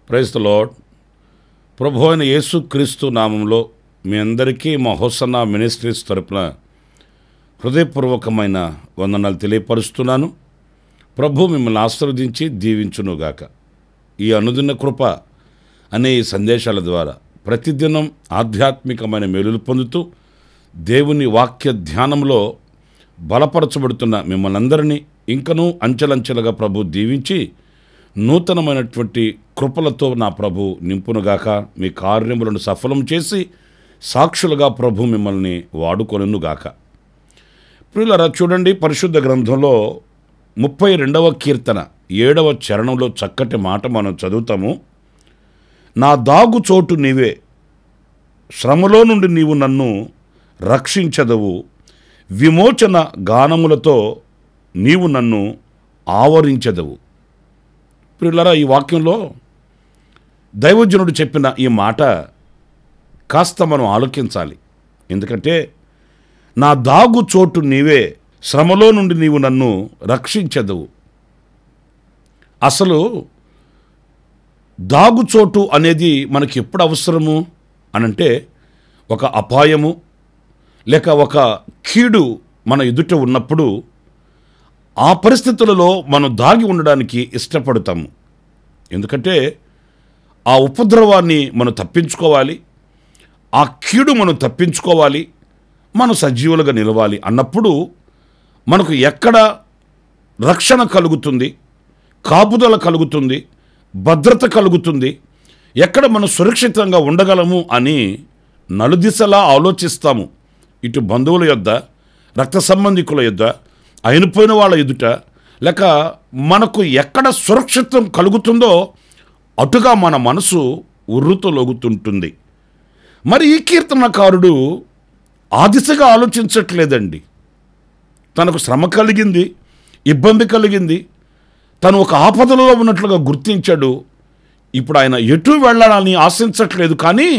Praise the lord. ప్రభు అయిన యేసుక్రీస్తు నామంలో మీ అందరికీ మా హోసన్నా మినిస్ట్రీస్ తరపున హృదయపూర్వకమైన వందనాలు తెలియపరుస్తున్నాను. ప్రభు మిమ్మల్ని ఆశీర్వదించి దీవించునుగాక. ఈ అనుదిన కృప అనే ఈ సందేశాల ద్వారా ప్రతిదినం ఆధ్యాత్మికమైన మేలులు పొందుతూ దేవుని వాక్య ధ్యానంలో బలపరచబడుతున్న మిమ్మల్ని అందరినీ ఇంకనూ అంచెలంచెలుగా ప్రభు దీవించి నూతనమైనటువంటి కృపలతో నా ప్రభు నింపునుగాక. మీ కార్యములను సఫలం చేసి సాక్షులుగా ప్రభు మిమ్మల్ని వాడుకొనుగాక. ప్రియులారా, చూడండి, పరిశుద్ధ గ్రంథంలో 32వ కీర్తన 7వ చరణంలో చక్కటి మాట మనం చదువుతాము. నా దాగు చోటు నీవే, శ్రమలో నుండి నీవు నన్ను రక్షించదవు, విమోచన గానములతో నీవు నన్ను ఆవరించదవు. ప్రియులారా, ఈ వాక్యంలో దైవజనుడు చెప్పిన ఈ మాట కాస్త మనం ఆలోచించాలి. ఎందుకంటే నా దాగు చోటు నీవే, శ్రమలో నుండి నీవు నన్ను రక్షించదవు. అసలు దాగుచోటు అనేది మనకి ఎప్పుడు అవసరము అనంటే, ఒక అపాయము లేక ఒక కీడు మన ఎదుట ఉన్నప్పుడు ఆ పరిస్థితులలో మనం దాగి ఉండడానికి ఇష్టపడతాము. ఎందుకంటే ఆ ఉపద్రవాన్ని మనం తప్పించుకోవాలి, ఆ కీడు మనం తప్పించుకోవాలి, మనం సజీవులుగా నిలవాలి అన్నప్పుడు మనకు ఎక్కడ రక్షణ కలుగుతుంది, కాపుదల కలుగుతుంది, భద్రత కలుగుతుంది, ఎక్కడ మనం సురక్షితంగా ఉండగలము అని నలుదిశలా ఆలోచిస్తాము. ఇటు బంధువుల యొద్ద, రక్త సంబంధికుల యొద్ద, అయినపోయిన వాళ్ళ ఎదుట, లేక మనకు ఎక్కడ సురక్షితం కలుగుతుందో అటుగా మన మనసు ఉర్రుతలొగుతుంటుంది. మరి ఈ కీర్తనకారుడు ఆ దిశగా ఆలోచించట్లేదండి. తనకు శ్రమ కలిగింది, ఇబ్బంది కలిగింది, తను ఒక ఆపదలో ఉన్నట్లుగా గుర్తించాడు. ఇప్పుడు ఆయన ఎటు వెళ్ళాలని ఆశించట్లేదు. కానీ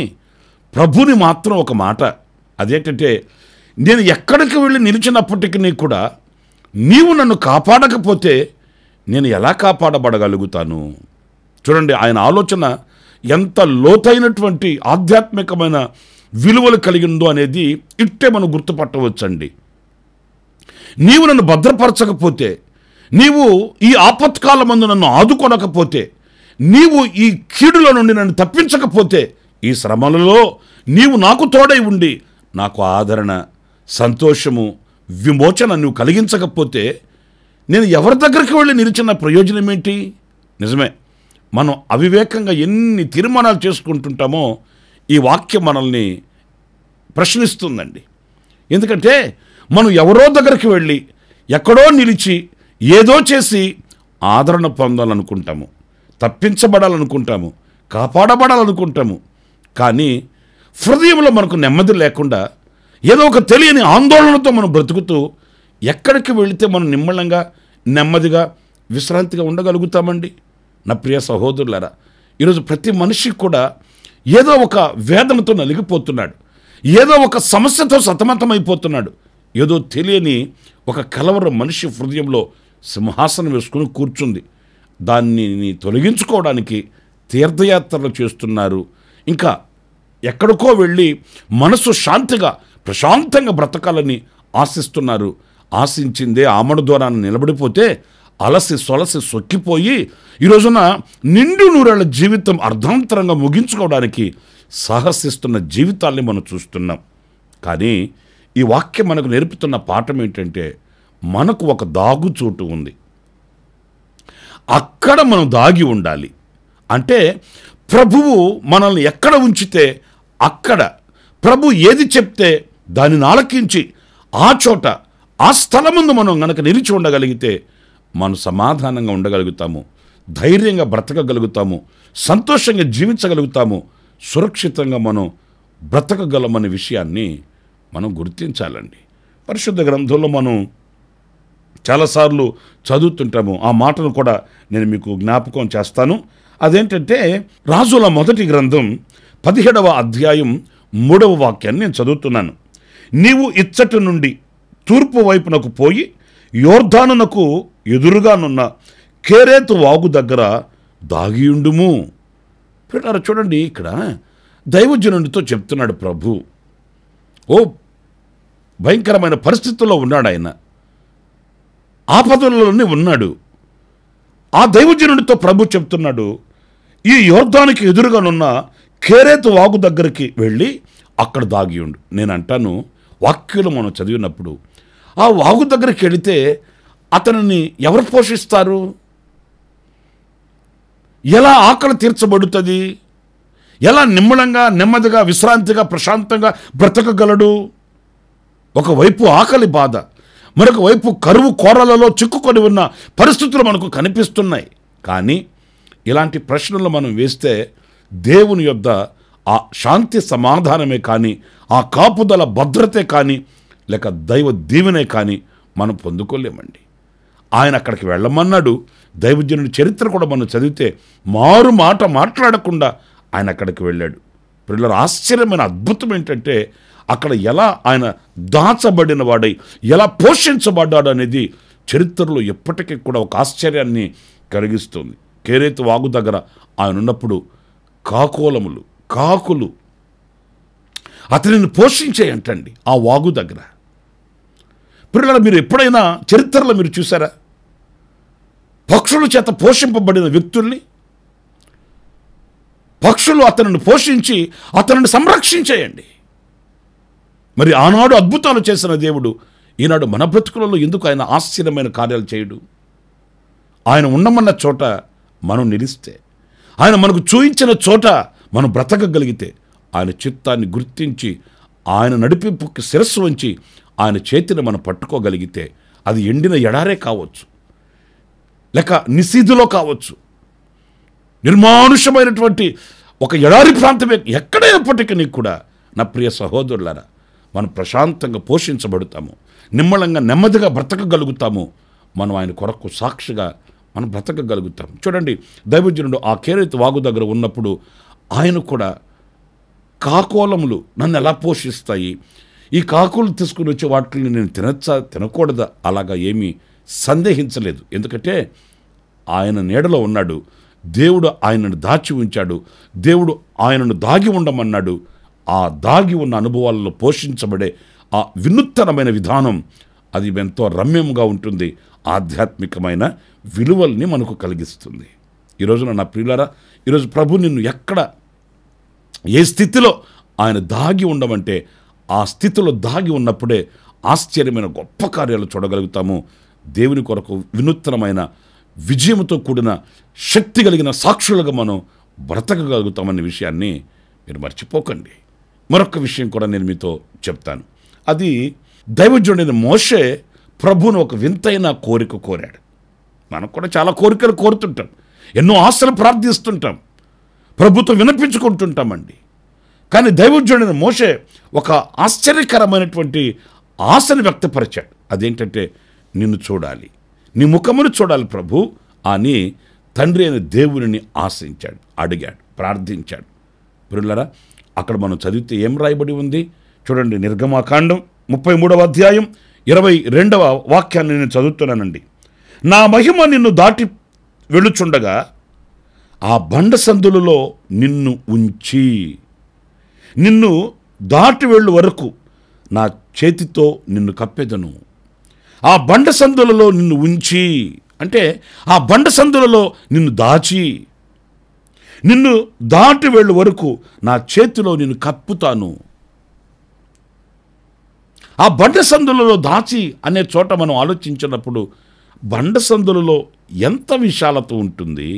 ప్రభుని మాత్రం ఒక మాట, అదేంటంటే, నేను ఎక్కడికి వెళ్ళి నిలిచినప్పటికీ కూడా నీవు నన్ను కాపాడకపోతే నేను ఎలా కాపాడబడగలుగుతాను? చూడండి, ఆయన ఆలోచన ఎంత లోతైనటువంటి ఆధ్యాత్మికమైన విలువలు కలిగిందో అనేది ఇట్టే మనం గుర్తుపట్టవచ్చండి. నీవు నన్ను భద్రపరచకపోతే, నీవు ఈ ఆపత్కాలమందు నన్ను ఆదుకొనకపోతే, నీవు ఈ కీడులో నుండి నన్ను తప్పించకపోతే, ఈ శ్రమలలో నీవు నాకు తోడై ఉండి నాకు ఆదరణ, సంతోషము, విమోచన నువ్వు కలిగించకపోతే నేను ఎవరి దగ్గరికి వెళ్ళి నిలిచిన ప్రయోజనం ఏంటి? నిజమే, మనం అవివేకంగా ఎన్ని తీర్మానాలు చేసుకుంటుంటామో ఈ వాక్యం మనల్ని ప్రశ్నిస్తుందండి. ఎందుకంటే మనం ఎవరో దగ్గరికి వెళ్ళి ఎక్కడో నిలిచి ఏదో చేసి ఆదరణ పొందాలనుకుంటాము, తప్పించబడాలనుకుంటాము, కాపాడబడాలనుకుంటాము. కానీ హృదయంలో మనకు నెమ్మది లేకుండా ఏదో ఒక తెలియని ఆందోళనతో మనం బ్రతుకుతూ ఎక్కడికి వెళితే మనం నిమ్మళంగా, నెమ్మదిగా, విశ్రాంతిగా ఉండగలుగుతామండి? నా ప్రియ సహోదరులారా, ఈరోజు ప్రతి మనిషి కూడా ఏదో ఒక వేదనతో నలిగిపోతున్నాడు, ఏదో ఒక సమస్యతో సతమతమైపోతున్నాడు. ఏదో తెలియని ఒక కలవరం మనిషి హృదయంలో సింహాసనం వేసుకుని కూర్చుంది. దాన్ని తొలగించుకోవడానికి తీర్థయాత్రలు చేస్తున్నారు. ఇంకా ఎక్కడికో వెళ్ళి మనసు శాంతిగా, ప్రశాంతంగా బ్రతకాలని ఆశిస్తున్నారు. ఆశించిందే ఆమడ ద్వారాన్ని నిలబడిపోతే అలసి సొలసి సొక్కిపోయి ఈరోజున నిండు నూరేళ్ల జీవితం అర్ధాంతరంగా ముగించుకోవడానికి సాహసిస్తున్న జీవితాల్ని మనం చూస్తున్నాం. కానీ ఈ వాక్యం మనకు నేర్పుతున్న పాఠం ఏంటంటే, మనకు ఒక దాగుచోటు ఉంది, అక్కడ మనం దాగి ఉండాలి. అంటే ప్రభువు మనల్ని ఎక్కడ ఉంచితే అక్కడ, ప్రభు ఏది చెప్తే దానిని ఆలకించి ఆ చోట, ఆ స్థలముందు మనం గనక నిలిచి ఉండగలిగితే మనం సమాధానంగా ఉండగలుగుతాము, ధైర్యంగా బ్రతకగలుగుతాము, సంతోషంగా జీవించగలుగుతాము, సురక్షితంగా మనం బ్రతకగలమనే విషయాన్ని మనం గుర్తించాలండి. పరిశుద్ధ గ్రంథంలో మనం చాలాసార్లు చదువుతుంటాము. ఆ మాటను కూడా నేను మీకు జ్ఞాపకం చేస్తాను. అదేంటంటే, రాజుల మొదటి గ్రంథం 17వ అధ్యాయం 3వ వాక్యాన్ని నేను చదువుతున్నాను. నీవు ఇచ్చటి నుండి తూర్పు వైపునకు పోయి యోర్దానునకు ఎదురుగానున్న కేరేతు వాగు దగ్గర దాగియుండుము. ప్రియులారా చూడండి, ఇక్కడ దైవజనుడితో చెప్తున్నాడు ప్రభు. ఓ భయంకరమైన పరిస్థితుల్లో ఉన్నాడు ఆయన, ఆపదలలోనే ఉన్నాడు. ఆ దైవజనుడితో ప్రభు చెప్తున్నాడు, ఈ యోర్దానికి ఎదురుగానున్న కేరేతు వాగు దగ్గరికి వెళ్ళి అక్కడ దాగి ఉండు. నేను అంటాను, వాక్యులు మనం చదివినప్పుడు ఆ వాగు దగ్గరికి వెళితే అతనిని ఎవరు పోషిస్తారు? ఎలా ఆకలి తీర్చబడుతుంది? ఎలా నిమ్మలంగా, నెమ్మదిగా, విశ్రాంతిగా, ప్రశాంతంగా బ్రతకగలడు? ఒకవైపు ఆకలి బాధ, మరొక వైపు కరువు కోరలలో చిక్కుకొని ఉన్న పరిస్థితులు మనకు కనిపిస్తున్నాయి. కానీ ఇలాంటి ప్రశ్నలు మనం వేస్తే దేవుని యొద్ద ఆ శాంతి సమాధానమే కానీ, ఆ కాపుదల భద్రతే కానీ, లేక దైవ దీవెనే కానీ మనం పొందుకోలేమండి. ఆయన అక్కడికి వెళ్ళమన్నాడు. దైవజనుడి చరిత్ర కూడా మనం చదివితే మారు మాట మాట్లాడకుండా ఆయన అక్కడికి వెళ్ళాడు. పిల్లల ఆశ్చర్యమైన అద్భుతం ఏంటంటే, అక్కడ ఎలా ఆయన దాచబడిన వాడై ఎలా పోషించబడ్డాడు అనేది చరిత్రలో ఎప్పటికీ కూడా ఒక ఆశ్చర్యాన్ని కలిగిస్తుంది. కేరేతు వాగు దగ్గర ఆయన ఉన్నప్పుడు కాకులు అతనిని పోషించేయంటండి ఆ వాగు దగ్గర. పిల్లల మీరు ఎప్పుడైనా చరిత్రలో మీరు చూసారా పక్షుల చేత పోషింపబడిన వ్యక్తుల్ని? పక్షులు అతనిని పోషించి అతనిని సంరక్షించేయండి. మరి ఆనాడు అద్భుతాలు చేసిన దేవుడు ఈనాడు మన బ్రతుకులలో ఎందుకు ఆయన ఆశ్చర్యమైన కార్యాలు చేయడు? ఆయన ఉండమన్న చోట మనం నిలిస్తే, ఆయన మనకు చూయించిన చోట మనం బ్రతకగలిగితే, ఆయన చిత్తాన్ని గుర్తించి ఆయన నడిపింపుకి శిరస్సు వంచి ఆయన చేతిని మనం పట్టుకోగలిగితే, అది ఎండిన ఎడారే కావచ్చు, లేక నిశీధులో కావచ్చు, నిర్మానుషమైనటువంటి ఒక ఎడారి ప్రాంతమే ఎక్కడైనప్పటికీ కూడా నా ప్రియ సహోదరులారా, మనం ప్రశాంతంగా పోషించబడతాము, నిమ్మలంగా నెమ్మదిగా బ్రతకగలుగుతాము. మనం ఆయన కొరకు సాక్షిగా మనం బ్రతకగలుగుతాం. చూడండి, దైవజనుడు ఆ కేరేతు వాగు దగ్గర ఉన్నప్పుడు ఆయన కూడా కాకోలములు నన్ను ఎలా పోషిస్తాయి, ఈ కాకులు తీసుకుని వచ్చే వాటిని నేను తినచ్చా తినకూడదా, అలాగా ఏమీ సందేహించలేదు. ఎందుకంటే ఆయన నీడలో ఉన్నాడు, దేవుడు ఆయనను దాచి ఉంచాడు, దేవుడు ఆయనను దాగి ఉండమన్నాడు. ఆ దాగి ఉన్న అనుభవాలలో పోషించబడే ఆ వినూత్నమైన విధానం అది ఎంతో రమ్యంగా ఉంటుంది, ఆధ్యాత్మికమైన విలువల్ని మనకు కలిగిస్తుంది. ఈరోజున నా ప్రియులారా, ఈరోజు ప్రభు నిన్ను ఎక్కడ ఏ స్థితిలో ఆయన దాగి ఉండమంటే ఆ స్థితిలో దాగి ఉన్నప్పుడే ఆశ్చర్యమైన గొప్ప కార్యాలు చూడగలుగుతాము. దేవుని కొరకు వినూత్నమైన విజయంతో కూడిన శక్తి కలిగిన సాక్షులుగా మనం బ్రతకగలుగుతామనే విషయాన్ని మీరు మర్చిపోకండి. మరొక విషయం కూడా నేను మీతో చెప్తాను. అది దైవజనుడైన మోషే ప్రభువును ఒక వింతైన కోరిక కోరాడు. మనం కూడా చాలా కోరికలు కోరుతుంటాం, ఎన్నో ఆశలు ప్రార్థిస్తుంటాం, ప్రభుత్వం వినిపించుకుంటుంటామండి. కానీ దైవజనుడైన మోషే ఒక ఆశ్చర్యకరమైనటువంటి ఆశను వ్యక్తపరిచాడు. అదేంటంటే, నిన్ను చూడాలి, నీ ముఖమును చూడాలి ప్రభు అని తండ్రి అయిన దేవుని ఆశించాడు, అడిగాడు, ప్రార్థించాడు. ప్రియులారా, అక్కడ మనం చదివితే ఏం రాయబడి ఉంది చూడండి. నిర్గమాకాండం 33వ అధ్యాయం 22వ వాక్యాన్ని నేను చదువుతున్నానండి. నా మహిమ నిన్ను దాటి వెళుచుండగా ఆ బండ సందులలో నిన్ను ఉంచి, నిన్ను దాటి వెళ్ళు వరకు నా చేతితో నిన్ను కప్పెదను. ఆ బండ సందులలో నిన్ను ఉంచి అంటే ఆ బండ సందులలో నిన్ను దాచి, నిన్ను దాటి వెళ్ళు వరకు నా చేతిలో నిన్ను కప్పుతాను. ఆ బండ సందులలో దాచి అనే చోట మనం ఆలోచించినప్పుడు బండ సందులలో ఎంత విశాలత ఉంటుంది,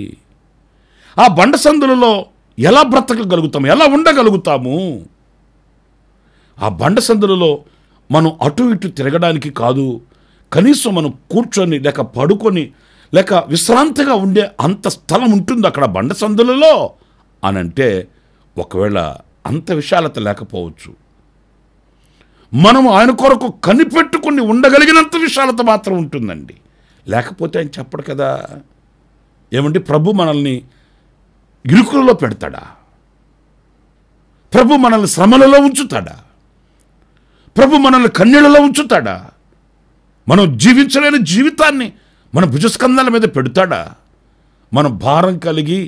ఆ బండ సందులలో ఎలా బ్రతకగలుగుతాము, ఎలా ఉండగలుగుతాము? ఆ బండ సందులలో మనం అటు ఇటు తిరగడానికి కాదు, కనీసం మనం కూర్చొని లేక పడుకొని లేక విశ్రాంతిగా ఉండే అంత స్థలం ఉంటుంది అక్కడ బండ సందులలో అని అంటే, ఒకవేళ అంత విశాలత లేకపోవచ్చు. మనం ఆయన కొరకు కనిపెట్టుకుని ఉండగలిగినంత విశాలత మాత్రం ఉంటుందండి. లేకపోతే ఆయన చెప్పడు కదా. ఏమంటే ప్రభు మనల్ని ఇరుకులలో పెడతాడా? ప్రభు మనల్ని శ్రమలలో ఉంచుతాడా? ప్రభు మనల్ని కన్నీళ్లలో ఉంచుతాడా? మనం జీవించలేని జీవితాన్ని మన భుజస్కంధాల మీద పెడతాడా? మనం భారం కలిగి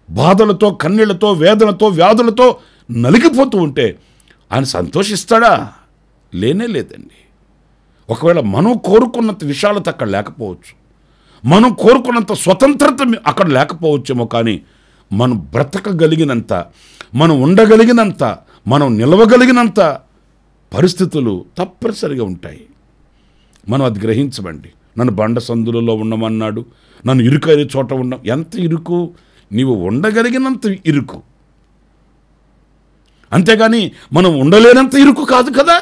బాధలతో, కన్నీళ్లతో, వేదనతో, వ్యాధులతో నలిగిపోతూ ఉంటే ఆయన సంతోషిస్తాడా? లేనే లేదండి. ఒకవేళ మనం కోరుకున్నంత విశాలత అక్కడ లేకపోవచ్చు, మనం కోరుకున్నంత స్వతంత్రత అక్కడ లేకపోవచ్చేమో, కానీ మనం బ్రతకగలిగినంత, మనం ఉండగలిగినంత, మనం నిలవగలిగినంత పరిస్థితులు తప్పనిసరిగా ఉంటాయి. మనం అది గ్రహించమండి. నన్ను బండ సందులలో ఉండమన్నాడు, నన్ను ఇరుకైన చోట ఉన్నాం. ఎంత ఇరుకు? నీవు ఉండగలిగినంత ఇరుకు, అంతేగాని మనం ఉండలేనంత ఇరుకు కాదు కదా.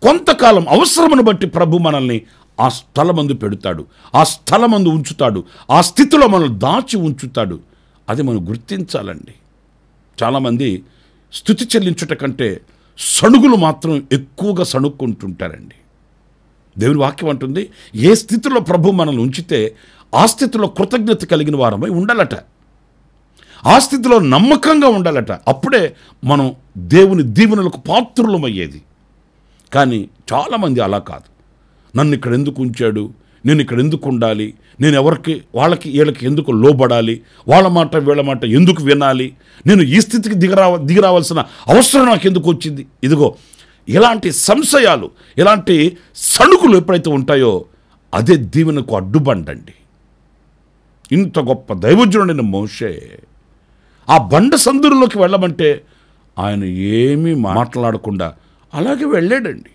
కొంతకాలం అవసరమును బట్టి ప్రభు మనల్ని ఆ స్థలమందు పెడతాడు, ఆ స్థలమందు ఉంచుతాడు, ఆ స్థితిలో మనల్ని దాచి ఉంచుతాడు. అది మనం గుర్తించాలండి. చాలామంది స్తుతి చెల్లించుట కంటే సణుగులు మాత్రం ఎక్కువగా సణుక్కుంటుంటారండి. దేవుని వాక్యం అంటుంది, ఏ స్థితిలో ప్రభు మనల్ని ఉంచితే ఆ స్థితిలో కృతజ్ఞత కలిగిన వారమై ఉండాలట, ఆ స్థితిలో నమ్మకంగా ఉండాలట. అప్పుడే మనం దేవుని దీవెనలకు పాత్రులమయ్యేది. కానీ చాలామంది అలా కాదు. నన్ను ఇక్కడ ఎందుకు ఉంచాడు, నేను ఇక్కడ ఎందుకు ఉండాలి, నేను ఎవరికి, వాళ్ళకి వీళ్ళకి ఎందుకు లోబడాలి, వాళ్ళ మాట వీళ్ళ మాట ఎందుకు వినాలి, నేను ఈ స్థితికి దిగిరావాల్సిన అవసరం నాకు ఎందుకు వచ్చింది. ఇదిగో ఇలాంటి సంశయాలు, ఇలాంటి సణుకులు ఎప్పుడైతే ఉంటాయో అదే దీవెనకు అడ్డుబండండి. ఇంత గొప్ప దైవజనుడైన మోషే ఆ బండ సందులోకి వెళ్ళమంటే ఆయన ఏమీ మాట్లాడకుండా అలాగే వెళ్ళాడండి.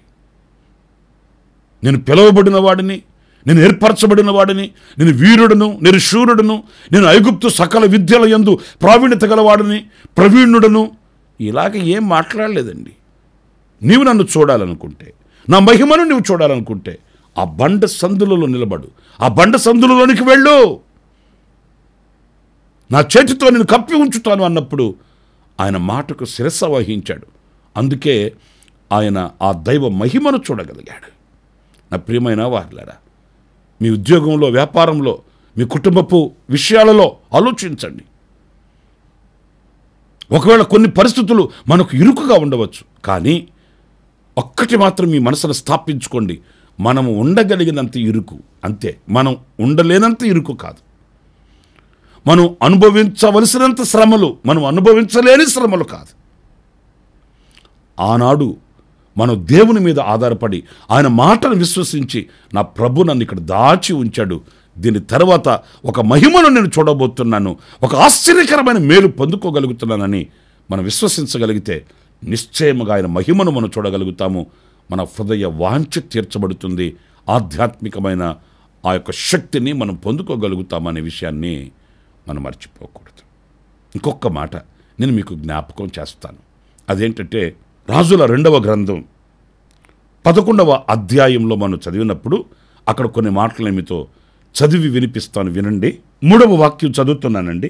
నేను పిలువబడిన వాడిని, నేను ఏర్పరచబడిన వాడిని, నేను వీరుడును, నేను శూరుడును, నేను ఐగుప్తు సకల విద్యల యందు ప్రావీణ్యత గలవాడిని, ప్రవీణుడను, ఇలాగ ఏం మాట్లాడలేదండి. నీవు నన్ను చూడాలనుకుంటే, నా మహిమను నువ్వు చూడాలనుకుంటే ఆ బండ సందులలో నిలబడు, ఆ బండ సందులలోనికి వెళ్ళు, నా చేతితో నేను కప్పి ఉంచుతాను అన్నప్పుడు ఆయన మాటకు శిరస్సు వహించాడు. అందుకే ఆయన ఆ దైవ మహిమను చూడగలిగాడు. నా ప్రియమైన వారులారా, మీ ఉద్యోగంలో, వ్యాపారంలో, మీ కుటుంబపు విషయాలలో ఆలోచించండి. ఒకవేళ కొన్ని పరిస్థితులు మనకు ఇరుకుగా ఉండవచ్చు, కానీ ఒక్కటి మాత్రం మీ మనసును స్థాపించుకోండి, మనము ఉండగలిగినంత ఇరుకు అంతే, మనం ఉండలేనంత ఇరుకు కాదు. మనం అనుభవించవలసినంత శ్రమలు మనం అనుభవించలేని శ్రమలు కాదు. ఆనాడు మనం దేవుని మీద ఆధారపడి ఆయన మాటను విశ్వసించి, నా ప్రభు నన్ను ఇక్కడ దాచి ఉంచాడు, దీని తర్వాత ఒక మహిమను నేను చూడబోతున్నాను, ఒక ఆశ్చర్యకరమైన మేలు పొందుకోగలుగుతున్నానని మనం విశ్వసించగలిగితే నిశ్చయముగా ఆయన మహిమను మనం చూడగలుగుతాము. మన హృదయ వాంఛ తీర్చబడుతుంది, ఆధ్యాత్మికమైన ఆ యొక్క శక్తిని మనం పొందుకోగలుగుతామనే విషయాన్ని మనం మర్చిపోకూడదు. ఇంకొక మాట నేను మీకు జ్ఞాపకం చేస్తాను. అదేంటంటే రాజుల 2వ గ్రంథం 11వ అధ్యాయంలో మనం చదివినప్పుడు అక్కడ కొన్ని మాటలు ఏమితో చదివి వినిపిస్తాను, వినండి. 3వ వాక్యం చదువుతున్నానండి.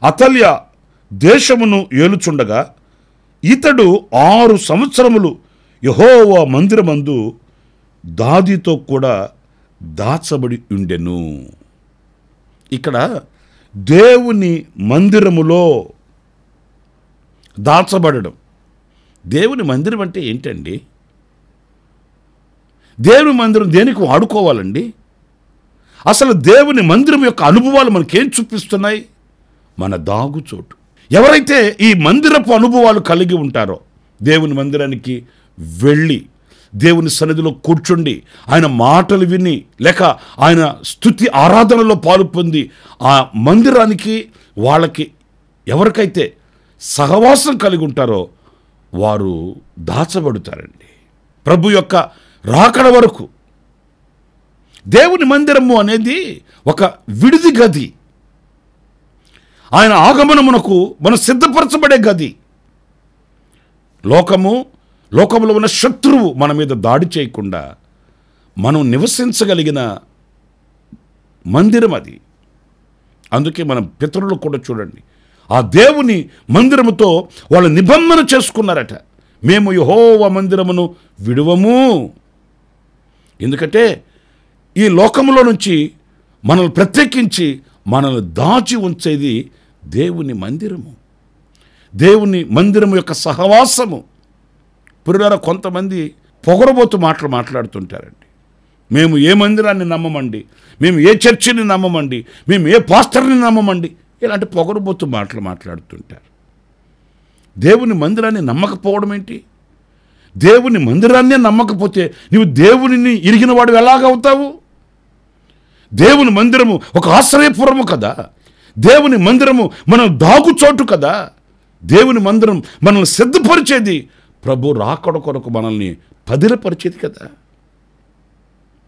అతల్య దేశమును ఏలుచుండగా ఇతడు 6 సంవత్సరములు యెహోవా మందిరమందు దాదితో కూడా దాచబడి ఉండెను. ఇక్కడ దేవుని మందిరములో దాచబడడం. దేవుని మందిరం అంటే ఏంటండి? దేవుని మందిరం దేనికి వాడుకోవాలండి? అసలు దేవుని మందిరం యొక్క అనుభవాలు మనకేం చూపిస్తున్నాయి? మన దాగుచోటు. ఎవరైతే ఈ మందిరపు అనుభవాలు కలిగి ఉంటారో, దేవుని మందిరానికి వెళ్ళి దేవుని సన్నిధిలో కూర్చుండి ఆయన మాటలు విని, లేక ఆయన స్తుతి ఆరాధనలో పాలు పొంది ఆ మందిరానికి వాళ్ళకి ఎవరికైతే సహవాసం కలిగి ఉంటారో వారు దాచబడుతారండి ప్రభు యొక్క రాకడ వరకు. దేవుని మందిరము అనేది ఒక విడిది గది, ఆయన ఆగమనమునకు మనం సిద్ధపరచబడే గది. లోకంలో ఉన్న శత్రువు మన మీద దాడి చేయకుండా మనం నివసించగలిగిన మందిరం అది. అందుకే మన పితరులు కూడా చూడండి, ఆ దేవుని మందిరముతో వాళ్ళు నిబంధన చేసుకున్నారట, మేము యెహోవా మందిరమును విడువము. ఎందుకంటే ఈ లోకములో నుంచి మనల్ని ప్రత్యేకించి మనల్ని దాచి ఉంచేది దేవుని మందిరము, దేవుని మందిరము యొక్క సహవాసము. పురులారా, కొంతమంది పొగరబోతు మాటలు మాట్లాడుతుంటారండి. మేము ఏ మందిరాన్ని నమ్మమండి, మేము ఏ చర్చిని నమ్మమండి, మేము ఏ పాస్టర్ని నమ్మమండి. ఇలాంటి పొగరుబోతు మాటలు మాట్లాడుతుంటారు. దేవుని మందిరాన్ని నమ్మకపోవడం ఏంటి? దేవుని మందిరాన్నే నమ్మకపోతే నీవు దేవునిని ఇరిగిన వాడు ఎలాగవుతావు? దేవుని మందిరము ఒక ఆశ్రయపురము కదా. దేవుని మందిరము మనం దాగుచోటు కదా. దేవుని మందిరం మనల్ని సిద్ధపరిచేది, ప్రభు రాకడ కొరకు మనల్ని పదిలపరిచేది కదా.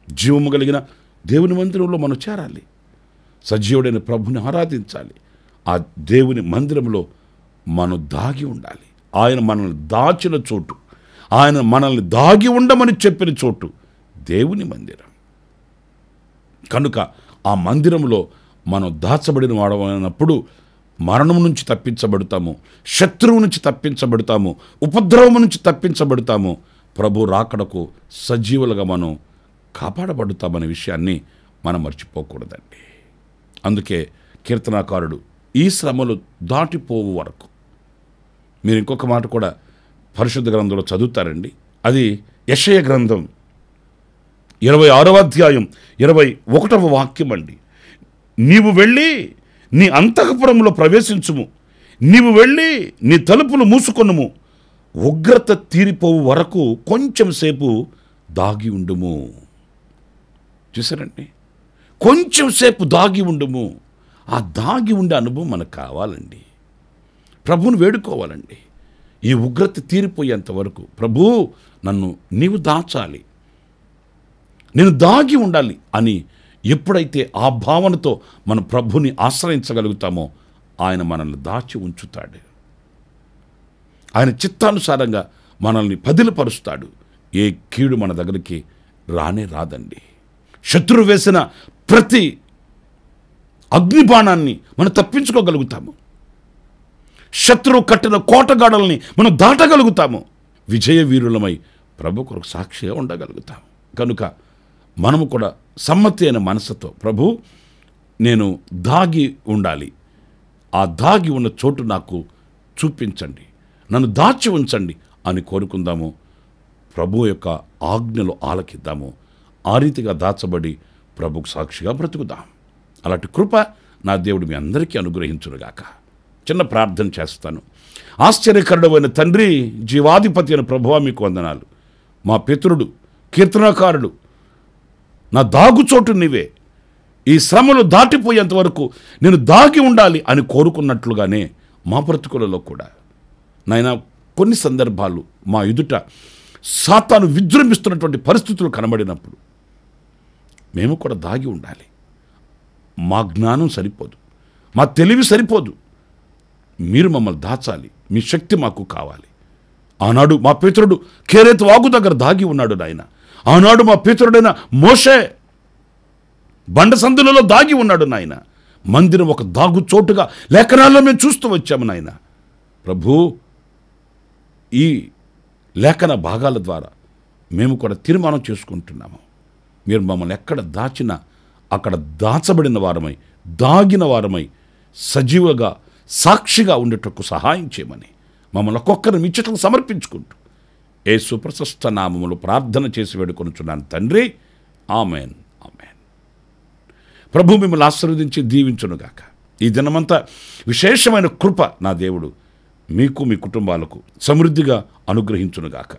జీవము కలిగిన దేవుని మందిరంలో మనం చేరాలి. సజీవుడైన ప్రభుని ఆరాధించాలి. ఆ దేవుని మందిరంలో మనం దాగి ఉండాలి. ఆయన మనల్ని దాచిన చోటు, ఆయన మనల్ని దాగి ఉండమని చెప్పిన చోటు దేవుని మందిరం. కనుక ఆ మందిరంలో మనం దాచబడిన వాడమైనప్పుడు మరణం నుంచి తప్పించబడతాము, శత్రువు నుంచి తప్పించబడతాము, ఉపద్రవం నుంచి తప్పించబడతాము. ప్రభు రాకడకు సజీవులుగా మనం కాపాడబడతామనే విషయాన్ని మనం మర్చిపోకూడదండి. అందుకే కీర్తనాకారుడు ఈ శ్రమలు దాటిపోవు వరకు, మీరు ఇంకొక మాట కూడా పరిశుద్ధ గ్రంథంలో చదువుతారండి. అది యెషయా గ్రంథం 26వ అధ్యాయం 21వ వాక్యం అండి. నీవు వెళ్ళి నీ అంతఃపురంలో ప్రవేశించుము, నీవు వెళ్ళి నీ తలుపులు మూసుకొనుము, ఉగ్రత తీరిపోవు వరకు కొంచెం సేపు దాగి ఉండుము. చూసారండి, కొంచెం సేపు దాగి ఉండుము. ఆ దాగి ఉండే అనుభవం మనకు కావాలండి. ప్రభువుని వేడుకోవాలండి. ఈ ఉగ్రత తీరిపోయేంత వరకు ప్రభు నన్ను నీవు దాచాలి, నేను దాగి ఉండాలి అని ఎప్పుడైతే ఆ భావనతో మన ప్రభుని ఆశ్రయించగలుగుతామో ఆయన మనల్ని దాచి ఉంచుతాడు. ఆయన చిత్తానుసారంగా మనల్ని పదిలపరుస్తాడు. ఏ కీడు మన దగ్గరికి రానే రాదండి. శత్రువు వేసిన ప్రతి అగ్నిబాణాన్ని మనం తప్పించుకోగలుగుతాము. శత్రువు కట్టిన కోటగాడల్ని మనం దాటగలుగుతాము. విజయ వీరులమై ప్రభు కొరకు సాక్షిగా ఉండగలుగుతాము. కనుక మనము కూడా సమ్మతి అయిన మనసుతో ప్రభు నేను దాగి ఉండాలి, ఆ దాగి ఉన్న చోటు నాకు చూపించండి, నన్ను దాచి ఉంచండి అని కోరుకుందాము. ప్రభు యొక్క ఆజ్ఞలు ఆలకిద్దాము. ఆ రీతిగా దాచబడి ప్రభుకు సాక్షిగా బ్రతుకుదాం. అలాంటి కృప నా దేవుడు మీ అందరికీ అనుగ్రహించునుగాక. చిన్న ప్రార్థన చేస్తాను. ఆశ్చర్యకరుడైన తండ్రి, జీవాధిపతి అయిన ప్రభువా మీకు వందనాలు. మా పితరుడు కీర్తనాకారుడు, నా దాగుచోటు నీవే, ఈ శ్రమలు దాటిపోయేంత వరకు నేను దాగి ఉండాలి అని కోరుకున్నట్లుగానే మా బ్రతుకులలో కూడా నాయనా కొన్ని సందర్భాలు మా ఎదుట సాతాను విజృంభిస్తున్నటువంటి పరిస్థితులు కనబడినప్పుడు మేము కూడా దాగి ఉండాలి. మా జ్ఞానం సరిపోదు, మా తెలివి సరిపోదు, మీరు మమ్మల్ని దాచాలి. మీ శక్తి మాకు కావాలి. ఆనాడు మా పితరుడు కేరేతు వాగు దగ్గర దాగి ఉన్నాడు నాయన. ఆనాడు మా పితరుడైన మోషే బండ సందులలో దాగి ఉన్నాడు నాయన. మందిరం ఒక దాగు చోటుగా లేఖనాల్లో మేము చూస్తూ వచ్చాము నాయన. ప్రభు, ఈ లేఖన భాగాల ద్వారా మేము కూడా తీర్మానం చేసుకుంటున్నాము. మీరు మమ్మల్ని ఎక్కడ దాచినా అక్కడ దాచబడిన వారమై, దాగిన వారమై, సజీవుగా సాక్షిగా ఉండేటకు సహాయం చేయమని మమ్మల్ని ఒక్కొక్కరిని ఇచ్చటకు సమర్పించుకుంటూ యేసు ప్రశస్త నామములో ప్రార్థన చేసి వేడుకొనుచున్నాను తండ్రి. Amen, amen. ప్రభు మిమ్మల్ని ఆశీర్వదించి దీవించునుగాక. ఈ దినమంతా విశేషమైన కృప నా దేవుడు మీకు మీ కుటుంబాలకు సమృద్ధిగా అనుగ్రహించునుగాక.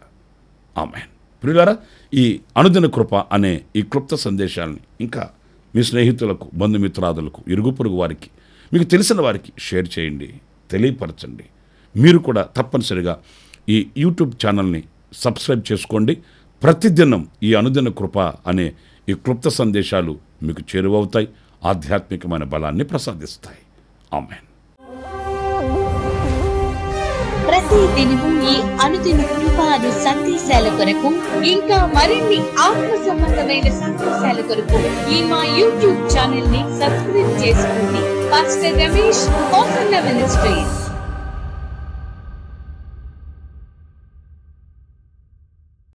ఆమెన్. ప్రియులారా, ఈ అనుదిన కృప అనే ఈ క్లుప్త సందేశాలని ఇంకా మీ స్నేహితులకు, బంధుమిత్రాదులకు, ఇరుగు పొరుగు వారికి, మీకు తెలిసిన వారికి షేర్ చేయండి, తెలియపరచండి. మీరు కూడా తప్పనిసరిగా ఈ యూట్యూబ్ ఛానల్ని సబ్స్క్రైబ్ చేసుకోండి. ప్రతిదినం ఈ అనుదిన కృప అనే ఈ క్లుప్త సందేశాలు మీకు చేరువవుతాయి, ఆధ్యాత్మికమైన బలాన్ని ప్రసాదిస్తాయి. ఆమెన్. ప్రతి దినము ఈ అనుదిన కృప అను సందేశాల కొరకు, ఇంకా మరిన్ని ఆత్మ సంబంధమైన సందేశాల కొరకు ఈ మా యూట్యూబ్ ఛానల్ ని సబ్స్క్రైబ్ చేసుకోండి. Pastor Ramesh, ministries.